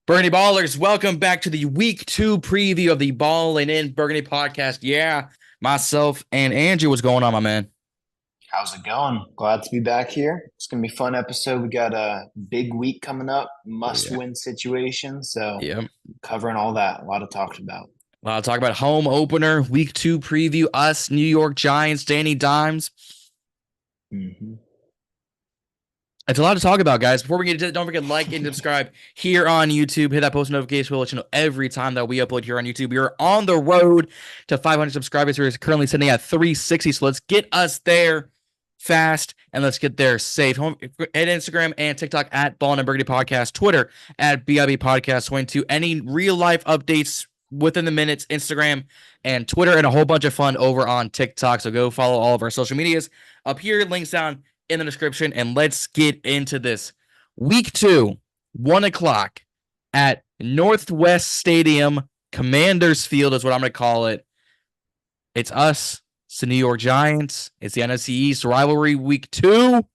Burgundy Ballers, welcome back to the Week 2 preview of the Ballin in Burgundy podcast. Yeah, myself and Andrew, what's going on, my man? How's it going? Glad to be back here. It's gonna be a fun episode. We got a big week coming up, Yeah, must-win situation. So yeah. covering all that, a lot to talk about. I'll talk about home opener, Week 2 preview, us, New York Giants, Danny Dimes. Mm-hmm. It's a lot to talk about, guys. Before we get into it, don't forget to like and subscribe here on YouTube. Hit that post notification. We'll let you know every time that we upload here on YouTube. We are on the road to 500 subscribers. We're currently sitting at 360, so let's get us there fast and let's get there safe. At Instagram and TikTok at Ballin and Burgundy Podcast, Twitter at BIB Podcast. Swing to any real life updates within the minutes, Instagram and Twitter, and a whole bunch of fun over on TikTok. So go follow all of our social medias up here. Links down in the description, and let's get into this. Week 2, 1 o'clock at Northwest Stadium, Commanders Field is what I'm going to call it. It's us. It's the New York Giants. It's the NFC East rivalry Week 2,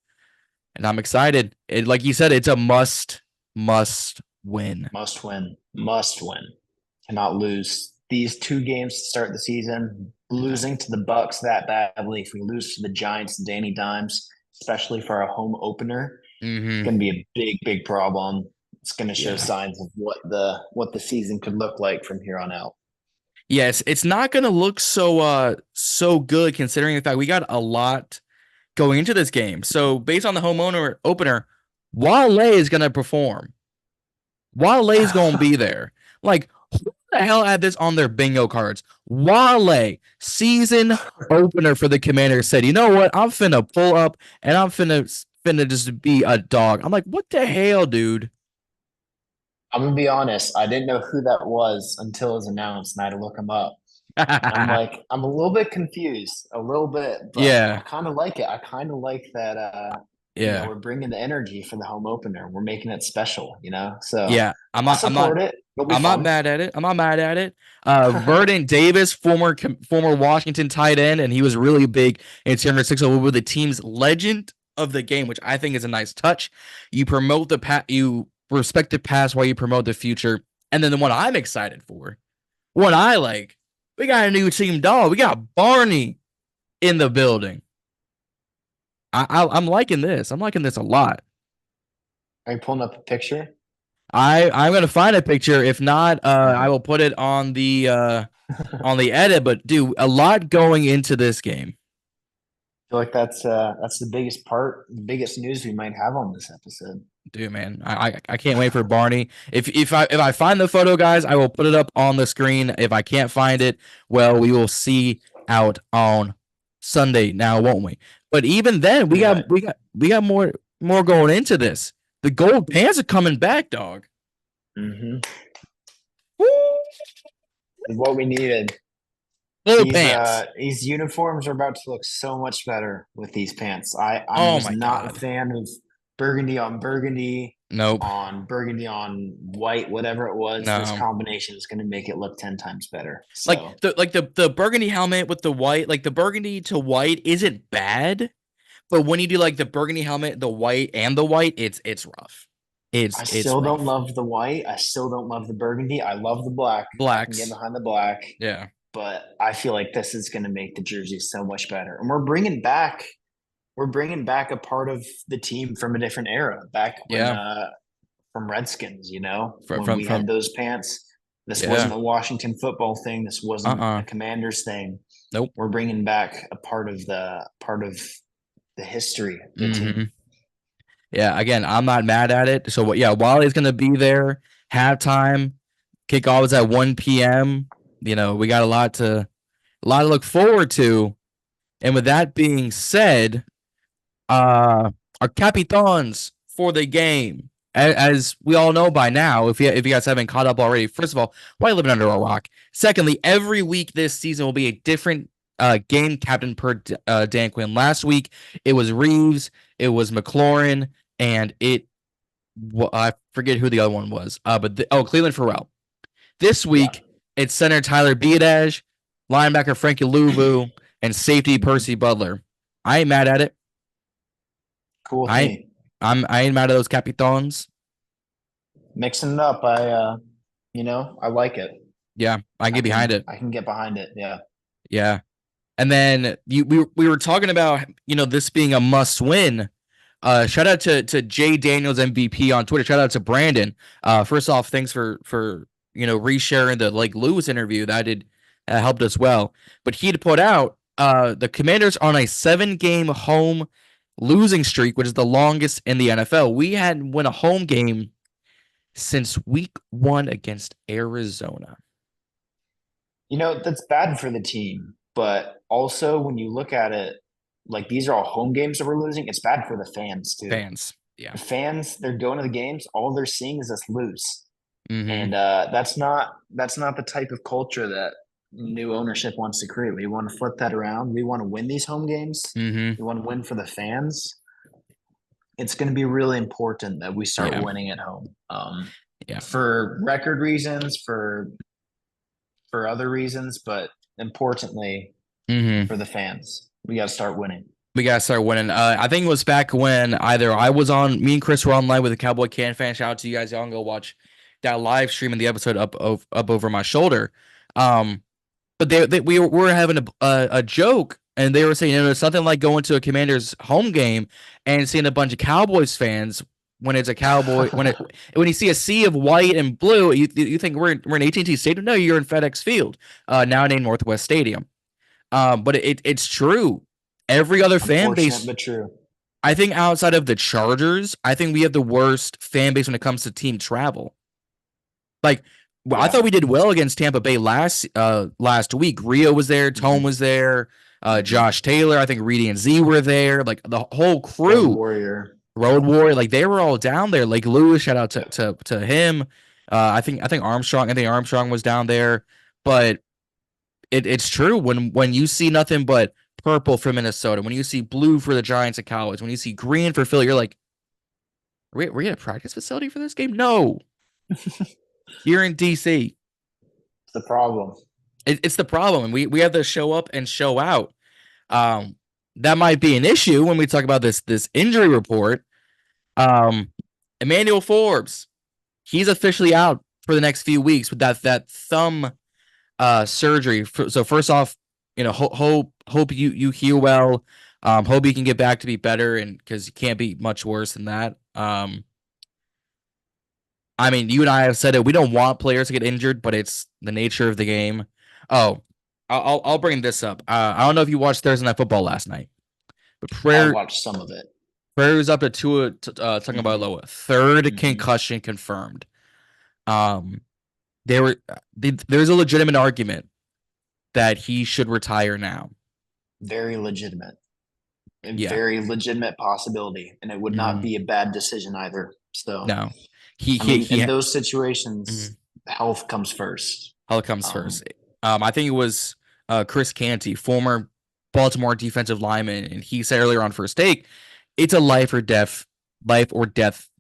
and I'm excited. Like you said, it's a must win. Must win. Cannot lose. These two games to start the season, losing to the Bucks that badly. If we lose to the Giants, Danny Dimes, especially for a home opener, it's going to be a big problem. It's going to show signs of what the season could look like from here on out. Yes, it's not going to look so good considering the fact we got a lot going into this game. So based on the home opener, Wale is going to perform. Wale is going to be there. Like, who the hell had this on their bingo cards? Wale, season opener for the Commanders, said, you know what? I'm finna pull up and I'm finna just be a dog. I'm like, what the hell, dude? I'm gonna be honest. I didn't know who that was until it was announced, and I had to look him up. I'm like, I'm a little bit confused, a little bit, but I Yeah, kind of like it. I kind of like that. yeah, We're bringing the energy for the home opener. We're making it special. So yeah. I support it. It'll be I'm not fun. mad at it. I'm not mad at it. Verdon Davis, former Washington tight end, and he was really big in San Francisco. We were the team's legend of the game, which I think is a nice touch. You promote you respect the past while you promote the future. And then the one I'm excited for, one I like, we got a new team dog. We got Barney in the building. I'm liking this. I'm liking this a lot. Are you pulling up a picture? I'm gonna find a picture. If not, I will put it on the edit. But dude, a lot going into this game. I feel like that's the biggest part, the biggest news we might have on this episode. Dude, man, I can't wait for Barney. If I find the photo, guys, I will put it up on the screen. If I can't find it, well, we will see out on Sunday now, won't we? But even then, we got more going into this. The gold pants are coming back, dog. Mm-hmm. What we needed. Gold pants. These uniforms are about to look so much better with these pants. I Oh was my not God. a fan of burgundy on burgundy, Nope. on burgundy on white, whatever it was. No. This combination is going to make it look 10 times better. So Like the burgundy helmet with the white, like the burgundy to white isn't bad, but when you do like the burgundy helmet, the white and the white, it's rough. I It's still rough. don't love the white. I still don't love the burgundy. I love the black. I can get Blacks. behind the black. Yeah. But I feel like this is going to make the jersey so much better. And we're bringing back a part of the team from a different era, back when from Redskins, when we had those pants. This wasn't a Washington football thing. This wasn't a Commanders thing. Nope. We're bringing back a part of the history of the team. Yeah, again, I'm not mad at it. So Wally's gonna be there. Halftime, kickoff is at 1 p.m. We got a lot to look forward to. And with that being said, our capitans for the game, as we all know by now, if you guys haven't caught up already, first of all, why are you living under a rock? Secondly, every week this season will be a different game captain per Dan Quinn. Last week it was Reeves, it was McLaurin, and I forget who the other one was. But Cleveland Farrell. This week it's center Tyler Biadasz, linebacker Frankie Louvu, and safety Percy Butler. I ain't mad at it. Cool. I ain't mad at those capitans. Mixing it up. I like it. Yeah, I can get behind it. I can get behind it. Yeah. Yeah. And then we were talking about, this being a must win. Shout out to Jay Daniels MVP on Twitter. Shout out to Brandon. First off, thanks for resharing the Lake Lewis interview. That did helped us well. But he'd put out the Commanders on a 7-game home losing streak, which is the longest in the NFL. We hadn't won a home game since week 1 against Arizona. That's bad for the team, but also when you look at it, like these are all home games that we're losing. It's bad for the fans too. Fans, yeah. The fans, they're going to the games. All they're seeing is us lose, and Mm-hmm. that's not the type of culture that new ownership wants to create. We want to flip that around. We want to win these home games. Mm-hmm. We want to win for the fans. It's going to be really important that we start Yeah. winning at home. Yeah. For record reasons, for other reasons, but importantly Mm-hmm. for the fans. We got to start winning. We gotta start winning. I think it was back when me and Chris were online with the Cowboy Can fan. Shout out to you guys. Y'all can go watch that live stream and the episode up over my shoulder. But we were having a joke, and they were saying, it's nothing like going to a Commanders home game and seeing a bunch of Cowboys fans when it's a Cowboy when you see a sea of white and blue, you think we're in AT&T Stadium. No, you're in FedEx Field, now named Northwest Stadium. But it's true. Every other fan base, but true. I think outside of the Chargers, I think we have the worst fan base when it comes to team travel. Like, I thought we did well against Tampa Bay last week. Rio was there, Tone was there, Josh Taylor, I think Reedy and Z were there. Like the whole crew, Road Warrior, like they were all down there. Like Lewis, shout out to him. I think Armstrong was down there, but it's true when you see nothing but purple for Minnesota, when you see blue for the Giants and Cowboys, when you see green for Philly, you're like, are we at a practice facility for this game? No. You're in DC. It's the problem. It's the problem. And we have to show up and show out. That might be an issue when we talk about this injury report. Emmanuel Forbes, he's officially out for the next few weeks with that thumb surgery. So first off, hope you heal well. Hope you can get back to be better, and because you can't be much worse than that. I mean, you and I have said it. We don't want players to get injured, but it's the nature of the game. Oh, I'll bring this up. I don't know if you watched Thursday Night Football last night, but I watched some of it. Prayers up to Tagovailoa, third concussion confirmed. There's a legitimate argument that he should retire now. Very legitimate. Very legitimate possibility, and it would not be a bad decision either. So no, in those situations, health comes first. Health comes first. I think it was Chris Canty, former Baltimore defensive lineman, and he said earlier on First Take, it's a life or death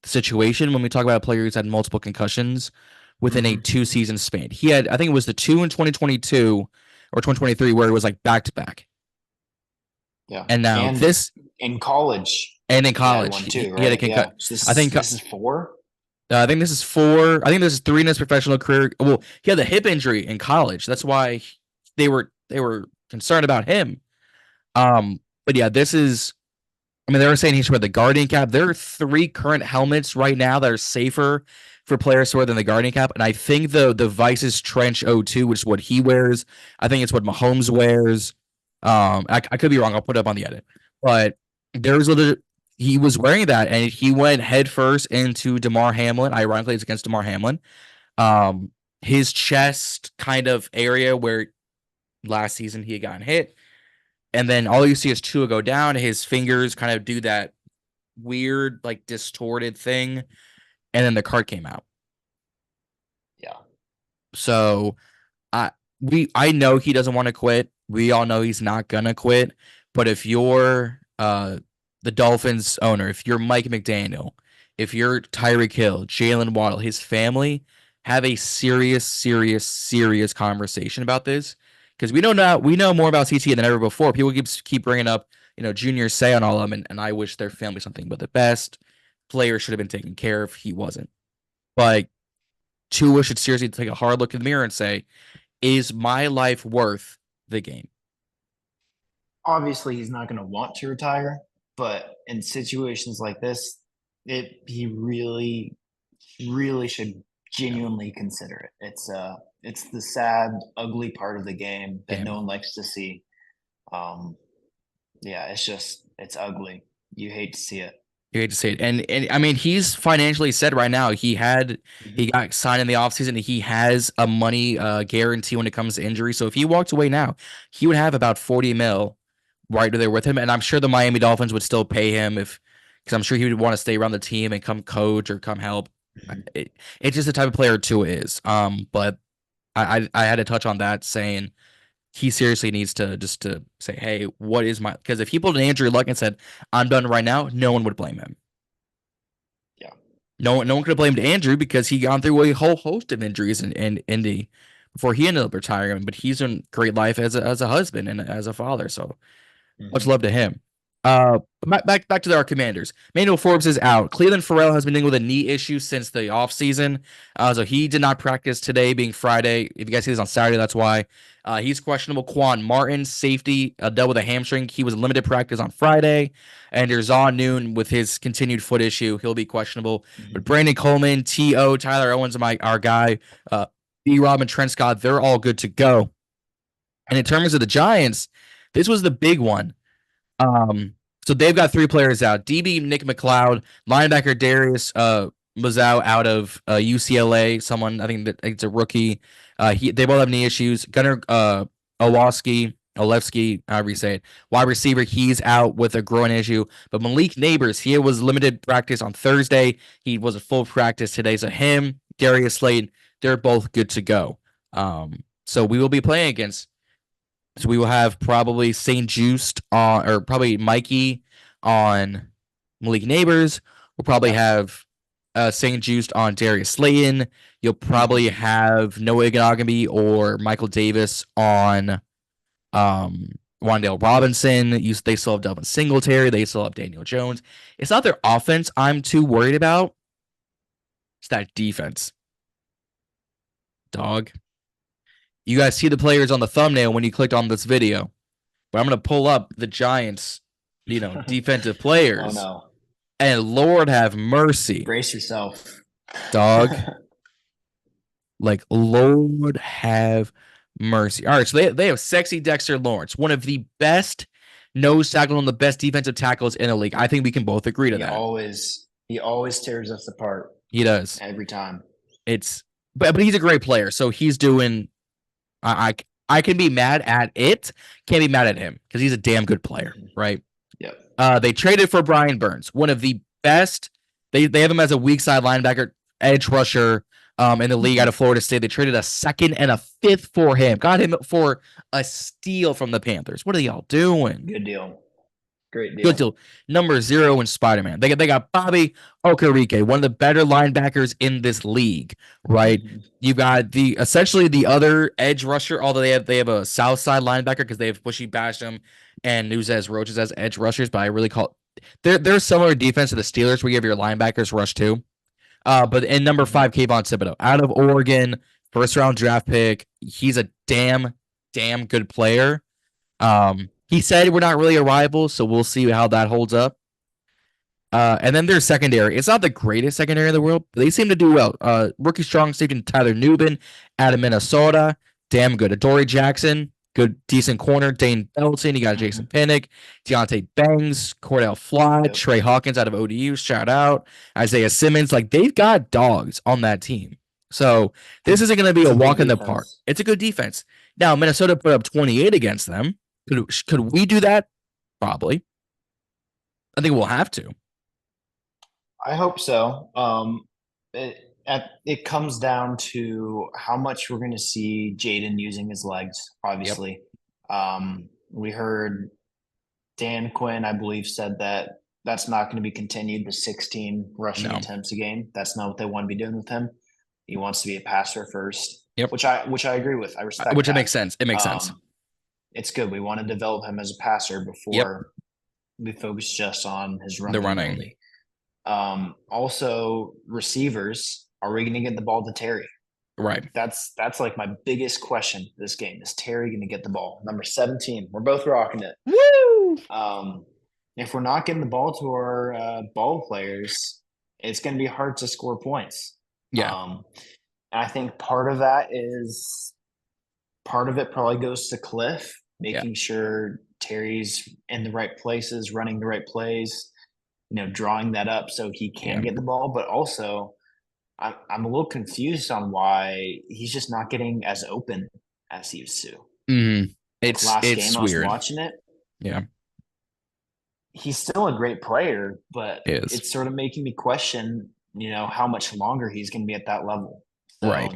situation when we talk about a player who's had multiple concussions within a 2-season span. He had, I think it was the 2 in 2022 or 2023 where it was like back to back. Yeah. And now this in college. And in college. He had a concussion. So I think this is 4. I think this is 4. I think this is 3 in his professional career. Well, he had a hip injury in college. That's why they were concerned about him. But yeah, this is, I mean, they were saying he should wear the Guardian cap. There are 3 current helmets right now that are safer for players to wear than the Guardian cap. And I think the Vice's Trench 02, which is what he wears. I think it's what Mahomes wears. I could be wrong. I'll put it up on the edit. But he was wearing that, and he went headfirst into Damar Hamlin. Ironically, it's against Damar Hamlin. His chest kind of area where last season he had gotten hit. And then all you see is Tua go down. His fingers kind of do that weird, like, distorted thing. And then the card came out. Yeah. So I know he doesn't want to quit. We all know he's not going to quit. But if you're the Dolphins owner, if you're Mike McDaniel, if you're Tyreek Hill, Jalen Waddle, his family, have a serious conversation about this. Because we know more about CT than ever before. People keep bringing up, Junior say on all of them, and I wish their family something but the best. Player should have been taken care of. He wasn't. but Tua should seriously take a hard look in the mirror and say, is my life worth the game? Obviously, he's not going to want to retire, but in situations like this, he really should Yeah. genuinely consider it. It's the sad, ugly part of the game that no Damn. one likes to see. Um, yeah, it's ugly. You hate to see it. You hate to say it. And I mean, he's financially set right now. He Mhm. got signed in the offseason. He has a money guarantee when it comes to injury. So if he walked away now, he would have about 40 mil right there with him. And I'm sure the Miami Dolphins would still pay him because I'm sure he would want to stay around the team and come coach or come help. Mhm. It's just the type of player Tua is. But I had to touch on that saying he seriously needs to just to say, hey, what is my, because if he pulled an Andrew Luck and said, I'm done right now, no one would blame him. Yeah. No one could have blamed Andrew because he gone through a whole host of injuries in Indy before he ended up retiring. But he's in great life as a husband and as a father. So much Mhm. love to him. Back to our Commanders. Manuel Forbes is out. Cleveland Farrell has been dealing with a knee issue since the offseason. So he did not practice today, being Friday. If you guys see this on Saturday, that's why. He's questionable. Quan Martin, safety, dealt with a hamstring. He was limited practice on Friday. And there's on Noon with his continued foot issue. He'll be questionable. But Mhm. Brandon Coleman, T.O., Tyler Owens, our guy, B. Rob and Trent Scott, they're all good to go. And in terms of the Giants, this was the big one. So they've got three players out: DB Nick McLeod, linebacker Darius Mazau out of UCLA. Someone I think that it's a rookie. They both have knee issues. Gunnar Olewski, however you say it, wide receiver, he's out with a groin issue. But Malik Nabers, he was limited practice on Thursday. He was at full practice today. So him, Darius Slade, they're both good to go. So we will be playing against, so we will have probably St. Juiced on, or probably Mikey on Malik Neighbors. We'll probably Yeah. have St. Juiced on Darius Slayton. You'll Mhm. probably have Noah Iganagami or Michael Davis on Wandale Robinson. They still have Delvin Singletary. They still have Daniel Jones. It's not their offense I'm too worried about. It's that defense, dog. You guys see the players on the thumbnail when you clicked on this video. But I'm going to pull up the Giants, defensive Oh players. no. And Lord have mercy, Brace yourself. dog. Like, Lord have mercy. All right, so they have sexy Dexter Lawrence, one of the best nose tackle and the best defensive tackles in the league. I think we can both agree to that. He always tears us apart He does. every time. It's but he's a great player, so he's doing. I can be mad at it, can't be mad at him because he's a damn good player, Mhm. right? Yep. They traded for Brian Burns, one of the best. They have him as a weak side linebacker, edge rusher in the league out Mhm. of Florida State. They traded a second and a fifth for him. Got him for a steal from the Panthers. What are y'all doing? Good deal. Great Good deal. deal. Number 0 in Spider-Man. They got Bobby Okereke, one of the better linebackers in this league, right? Mhm. You've got the essentially the other edge rusher, although they have a south side linebacker because they have Bushy Basham and Nuzez Roaches as edge rushers, but I really call they're similar defense to the Steelers where you have your linebackers rush too. But in number Mhm. 5, Kayvon Thibodeau, out of Oregon, first round draft pick. He's a damn good player. He said we're not really a rival, so we'll see how that holds up. And then their secondary. It's not the greatest secondary in the world, but they seem to do well. Rookie strong safety Tyler Nubin out of Minnesota. Damn good. Adoree Jackson, good, decent corner. Dane Belton. You got Jason Mhm. Pinnock, Deontay Banks, Cordell Fly, Yep. Trey Hawkins out of ODU. Shout out. Isaiah Simmons. Like, they've got dogs on that team. So this isn't going to be It's a a good walk in the park. defense. It's a good defense. Now, Minnesota put up 28 against them. Could we do that? Probably. I think we'll have to. I hope so. It comes down to how much we're going to see Jaden using his legs. Yep. Obviously, we heard Dan Quinn, I believe, said that that's not going to be continued. The 16 rushing No. attempts a game. That's not what they want to be doing with him. He wants to be a passer first, Yep. which I agree with. I respect Which it that. makes sense. It makes sense. It's good. We want to develop him as a passer Yep. before we focus just on his The running running. ability. Also, receivers. are we going to get the ball to Terry? Right. That's like my biggest question this game. Is Terry going to get the ball? Number 17. We're both rocking it. Woo! If we're not getting the ball to our ball players, it's going to be hard to score points. Yeah. And I think part of it probably goes to Cliff, making sure Terry's in the right places, running the right plays, drawing that up so he can get the ball. But also, I'm a little confused on why he's just not getting as open as he used to. It's last game weird. I was watching it. Yeah. He's still a great player, but It is. it's sort of making me question, how much longer he's going to be at that level. So, right.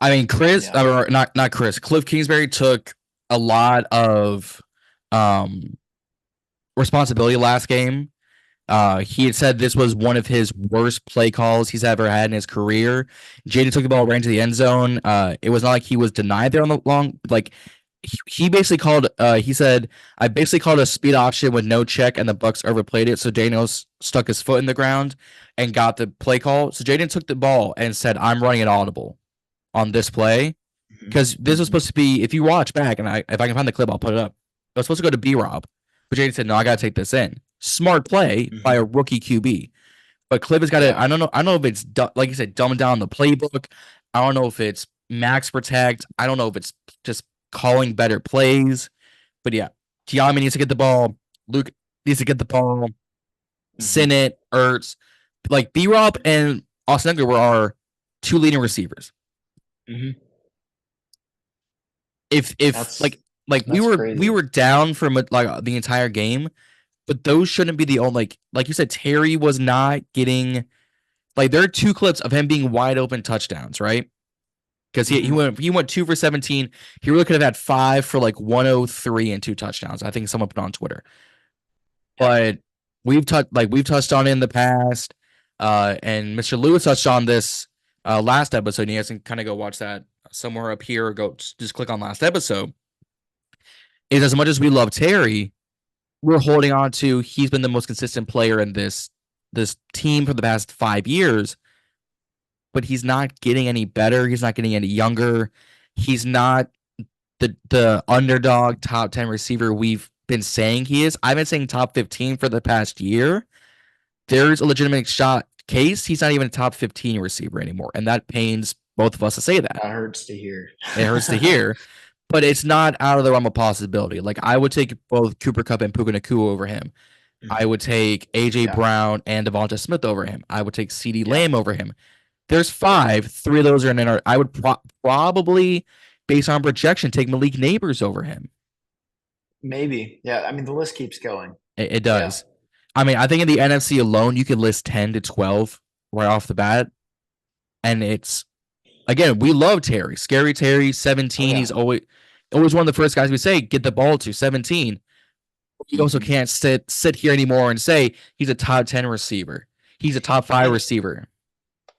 I mean, Chris, or not Chris, Cliff Kingsbury took a lot of responsibility last game. He had said this was one of his worst play calls he's ever had in his career. Jaden took the ball right into the end zone. It was not like he was denied there on the long, like he basically called, he said, I basically called a speed option with no check and the Bucks overplayed it. So Daniels stuck his foot in the ground and got the play call. So Jaden took the ball and said, I'm running an audible on this play. Because this was supposed to be, if you watch back, and if I can find the clip, I'll put it up. It was supposed to go to B-Rob. But Jaden said, no, I got to take this in. Smart play by a rookie QB. But Cliff has got to, I don't know if it's, like you said, dumbing down the playbook. I don't know if it's max protect. I don't know if it's just calling better plays. But yeah, Tiami needs to get the ball. Luke needs to get the ball. Sinnott, Ertz. Like B-Rob and Austin Eckler were our two leading receivers. If we were down from like the entire game, but those shouldn't be the only, like you said, Terry was not getting, like, there are two clips of him being wide open touchdowns, right? Because he went 2 for 17. He really could have had 5 for like 103 and 2 touchdowns. I think someone put on Twitter. But we've touched on it in the past. And Mr. Lewis touched on this last episode. You guys can kind of go watch that somewhere up here, or go just click on last episode. Is as much as we love Terry, we're holding on to, he's been the most consistent player in this team for the past 5 years, but he's not getting any better. He's not getting any younger. He's not the underdog top 10 receiver we've been saying he is. I've been saying top 15 for the past year. There's a legitimate case he's not even a top 15 receiver anymore, and that pains both of us to say that. That hurts to hear. It hurts to hear. But it's not out of the realm of possibility. Like, I would take both Cooper Kupp and Puka Nacua over him. I would take A.J. Brown and Devonta Smith over him. I would take CeeDee Lamb over him. There's 5. 3 of those are in our. I would probably, based on projection, take Malik Nabers over him. Maybe. Yeah, I mean, the list keeps going. It does. Yeah. I mean, I think in the NFC alone, you could list 10 to 12 right off the bat. And it's, again, we love Terry. Scary Terry, 17. Oh, yeah. He's always one of the first guys we say, get the ball to 17. You also can't sit here anymore and say he's a top 10 receiver. He's a top 5 receiver.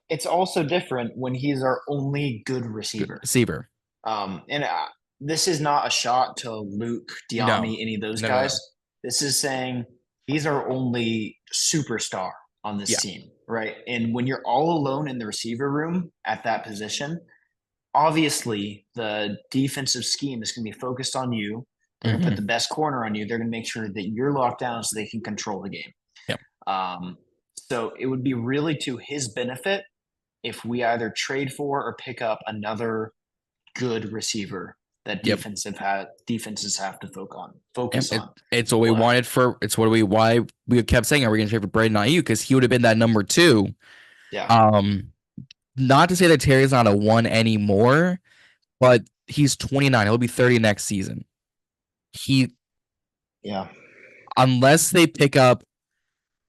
It's also different when he's our only good receiver. This is not a shot to Luke, Diami, any of those guys. No. This is saying he's our only superstar on this team, right? And when you're all alone in the receiver room at that position, obviously the defensive scheme is going to be focused on you. They're going to put the best corner on you. They're going to make sure that you're locked down so they can control the game. Yep. So it would be really to his benefit if we either trade for or pick up another good receiver that defenses have to focus on. It's what we wanted for. It's why we kept saying, are we going to trade for Braden, not you? Because he would have been that number 2. Yeah. Not to say that Terry's not a 1 anymore, but he's 29. He'll be 30 next season. Unless they pick up,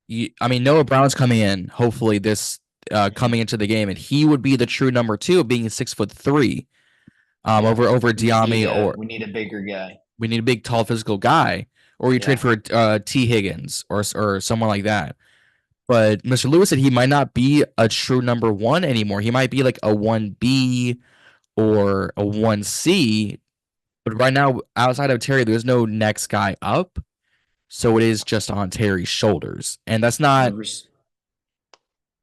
Noah Brown's coming in, hopefully this coming into the game, and he would be the true number 2, being 6'3", over Diami. We need a bigger guy. We need a big, tall, physical guy, or you trade for T. Higgins or someone like that. But Mr. Lewis said he might not be a true number 1 anymore. He might be like a 1B or a 1C. But right now, outside of Terry, there's no next guy up. So it is just on Terry's shoulders. And that's not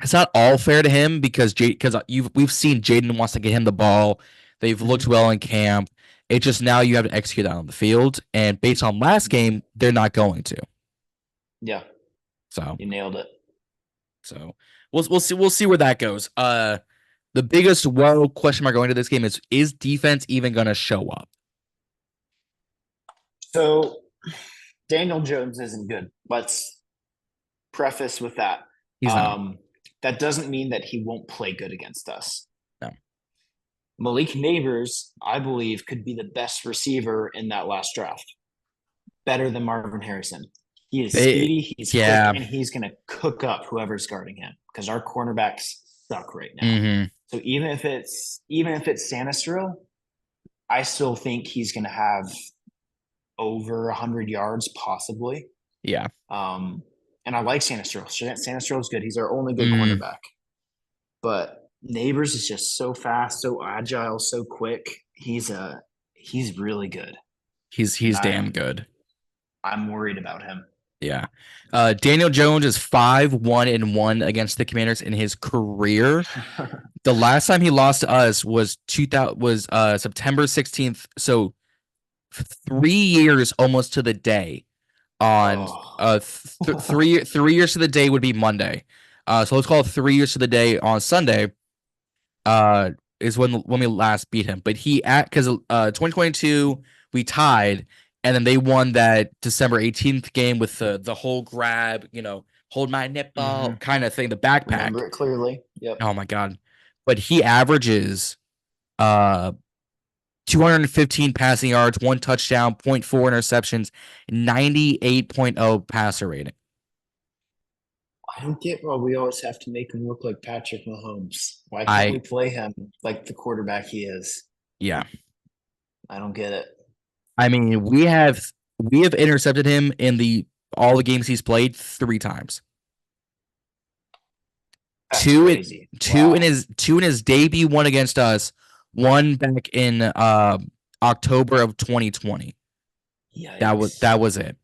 it's not all fair to him because we've seen Jaden wants to get him the ball. They've looked well in camp. It's just now you have to execute that on the field, and based on last game, they're not going to. Yeah, So you nailed it. So we'll see where that goes. The biggest question mark going into this game is defense even going to show up? So Daniel Jones isn't good. Let's preface with that. He's not. That doesn't mean that he won't play good against us. No. Malik Nabers, I believe, could be the best receiver in that last draft. Better than Marvin Harrison. He is speedy, he's quick, and he's going to cook up whoever's guarding him because our cornerbacks suck right now. Mm-hmm. So even if it's Sanistril, I still think he's going to have over 100 yards possibly. Yeah. And I like Sanistril. Sanistril is good. He's our only good cornerback. But Nabers is just so fast, so agile, so quick. He's really good. He's damn good. I'm worried about him. Yeah. Daniel Jones is 5-1-1 against the Commanders in his career. The last time he lost to us was September 16th. So 3 years almost to the day. On 3 years to the day would be Monday. So let's call it 3 years to the day on Sunday. Is when we last beat him. But because 2022 we tied. And then they won that December 18th game with the whole grab, hold my nipple kind of thing, the backpack. Remember it clearly. Yep. Oh my God. But he averages 215 passing yards, 1 touchdown, 0.4 interceptions, 98.0 passer rating. I don't get why we always have to make him look like Patrick Mahomes. Why can't we play him like the quarterback he is? Yeah. I don't get it. I mean, we have intercepted him in all the games he's played 3 times. That's two crazy. In his debut, 1 against us, 1 back in October of 2020. Yikes. That was it.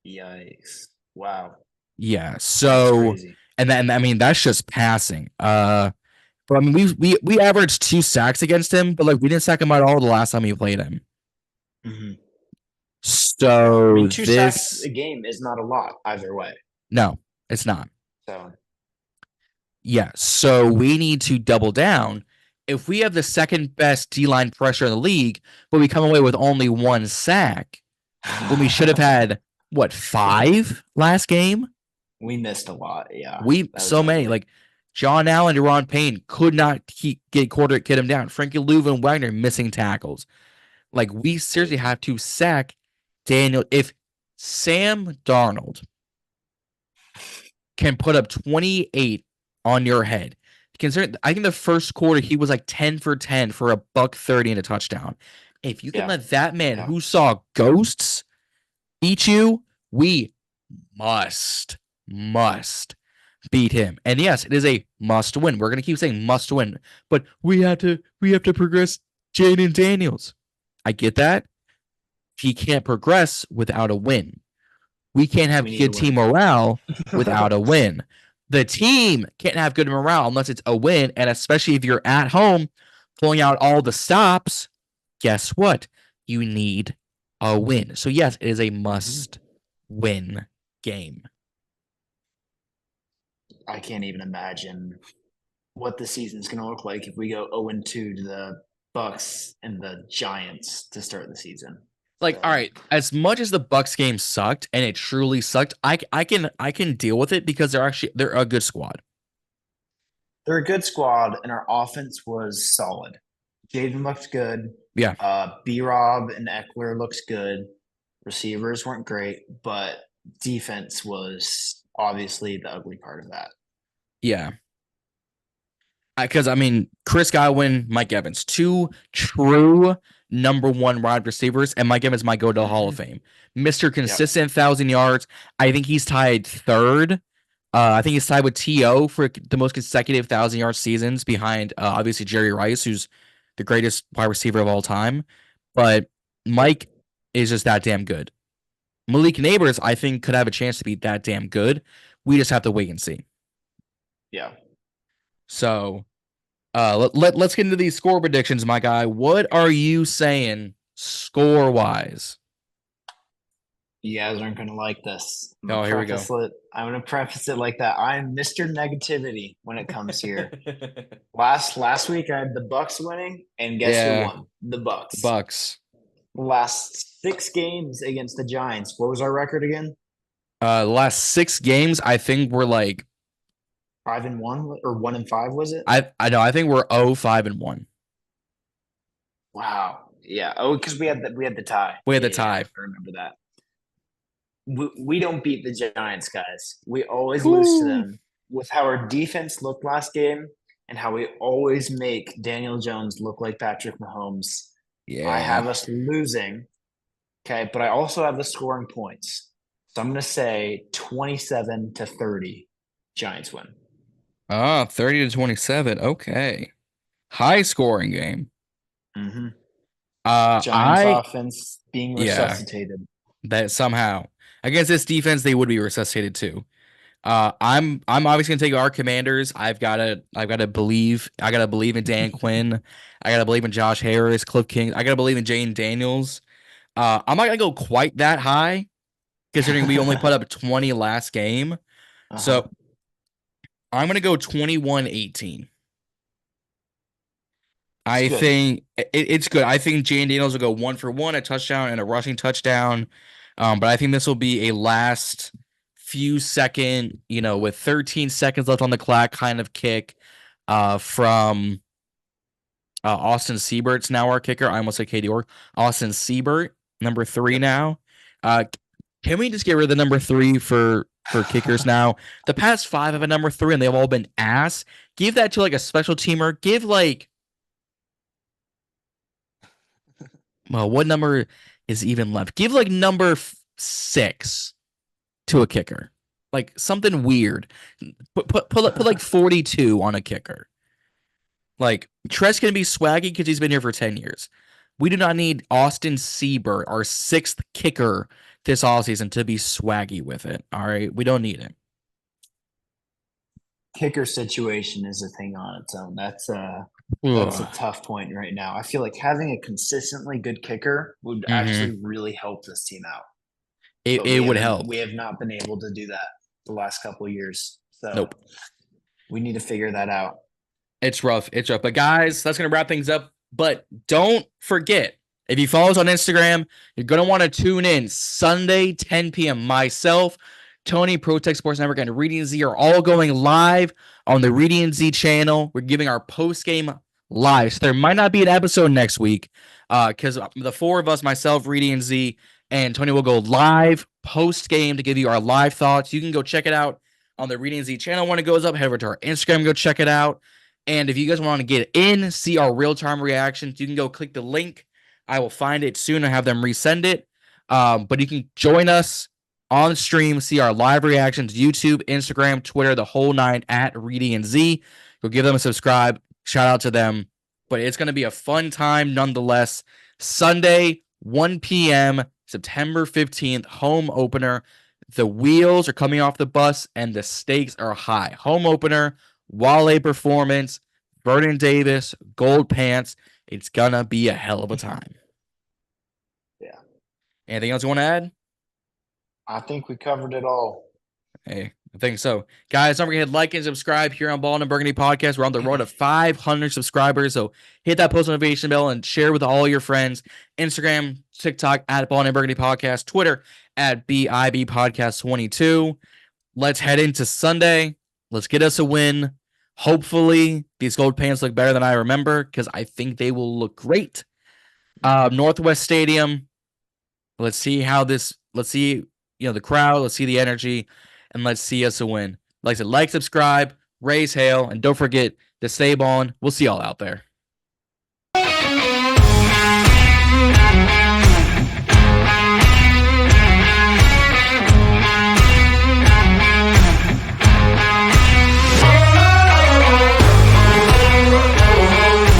Yikes. Wow. Yeah. So and I mean that's just passing. But I mean we averaged 2 sacks against him, but we didn't sack him at all the last time we played him. Mm-hmm. So 2 sacks a game is not a lot either way. No, it's not. So yeah, so we need to double down. If we have the second best D-line pressure in the league, but we come away with only 1 sack, when we should have had 5 last game? We missed a lot, yeah. Many. John Allen, Deron Payne could not get him down. Frankie Louv and Wagner missing tackles. We seriously have to sack Daniel. If Sam Darnold can put up 28 on your head, I think the first quarter he was 10 for 10 for $130 and a touchdown. If you can let that man who saw ghosts beat you, we must beat him. And yes, it is a must win. We're gonna keep saying must win, but we have to progress Jaden Daniels. I get that. He can't progress without a win. We can't have good team morale without a win. The team can't have good morale unless it's a win, and especially if you're at home pulling out all the stops, guess what? You need a win. So yes, it is a must-win game. I can't even imagine what the season's going to look like if we go 0-2 to the Bucks and the Giants to start the season. All right, as much as the Bucks game sucked, and it truly sucked, I can deal with it because they're a good squad. They're a good squad, and our offense was solid. Jaden looked good. Yeah. B-Rob and Eckler looks good. Receivers weren't great, but defense was obviously the ugly part of that. Yeah. Because, Chris Godwin, Mike Evans, 2 true number 1 wide receivers, and Mike Evans might go to the Hall of Fame. Mr. Consistent 1,000 yards. I think he's tied 3rd. I think he's tied with T.O. for the most consecutive 1,000-yard seasons behind, obviously, Jerry Rice, who's the greatest wide receiver of all time. But Mike is just that damn good. Malik Nabers, I think, could have a chance to be that damn good. We just have to wait and see. Yeah. So let's get into these score predictions, my guy. What are you saying score-wise? You guys aren't going to like this. Oh, here we go. I'm going to preface it like that. I'm Mr. Negativity when it comes here. Last week I had the Bucks winning, and guess who Yeah, won? The Bucks. Bucks. Last 6 games against the Giants. What was our record again? The last 6 games, I think we're like 5-1 or 1-5 was it? I know. I think we're 0-5-1. Wow. Yeah. Oh, because we had the tie. We had the Yeah, tie. I remember that. We don't beat the Giants, guys. We always lose to them with how our defense looked last game and how we always make Daniel Jones look like Patrick Mahomes. Yeah. I have us losing, okay, but I also have the scoring points. So I'm going to say 27-30 Giants win. 30-27. Okay. High scoring game. Mm-hmm. Giants offense being resuscitated. That somehow against this defense they would be resuscitated too. I'm obviously gonna take our Commanders. I've gotta believe. I gotta believe in Dan Quinn. I gotta believe in Josh Harris, Cliff King. I gotta believe in Jane Daniels. I'm not gonna go quite that high, considering we only put up 20 last game. So I'm gonna go 21-18. I think it's good. I think Jane Daniels will go 1 for 1, a touchdown and a rushing touchdown. But I think this will be a last few second, with 13 seconds left on the clock kind of kick from Austin Siebert's now our kicker. I almost said Katie Orr. Austin Siebert, number 3 now. Can we just get rid of the number 3 for kickers now? The past 5 have a number 3 and they've all been ass. Give that to like a special teamer. Give like, well, what number is even left? Give like number 6 to a kicker, like something weird. Put like 42 on a kicker. Like Tress can be swaggy because he's been here for 10 years. We do not need Austin Siebert, our 6th kicker this offseason, to be swaggy with it. All right, we don't need it. Kicker situation is a thing on its own. That's a tough point right now. I feel like having a consistently good kicker would actually really help this team out. It would help. We have not been able to do that the last couple of years. So nope. We need to figure that out. It's rough. It's rough. But guys, that's going to wrap things up. But don't forget, if you follow us on Instagram, you're going to want to tune in Sunday, 10 p.m. Myself, Tony, Protect Sports Network, and Reading Z are all going live on the Reading Z channel. We're giving our post-game live. So there might not be an episode next week because the 4 of us, myself, Reading Z, and Tony will go live post-game to give you our live thoughts. You can go check it out on the Reading Z channel when it goes up. Head over to our Instagram, go check it out. And if you guys want to get in, see our real-time reactions, you can go click the link. I will find it soon and have them resend it. But you can join us on stream, see our live reactions, YouTube, Instagram, Twitter, the whole 9 at Reading Z. Go give them a subscribe. Shout out to them. But it's going to be a fun time nonetheless. Sunday, 1 p.m., September 15th, home opener. The wheels are coming off the bus and the stakes are high. Home opener, Wale performance, Vernon Davis, gold pants. It's going to be a hell of a time. Yeah. Anything else you want to add? I think we covered it all. Hey, I think so. Guys, don't forget to like and subscribe here on Ballin and Burgundy Podcast. We're on the road to 500 subscribers, so hit that post notification bell and share with all your friends. Instagram, TikTok at Ballin and Burgundy Podcast, Twitter at BIB Podcast 22. Let's head into Sunday. Let's get us a win. Hopefully, these gold pants look better than I remember because I think they will look great. Northwest Stadium. Let's see how this. Let's see, the crowd. Let's see the energy, and let's see us a win. Like I said, subscribe, raise hail, and don't forget to stay ballin'. We'll see y'all out there.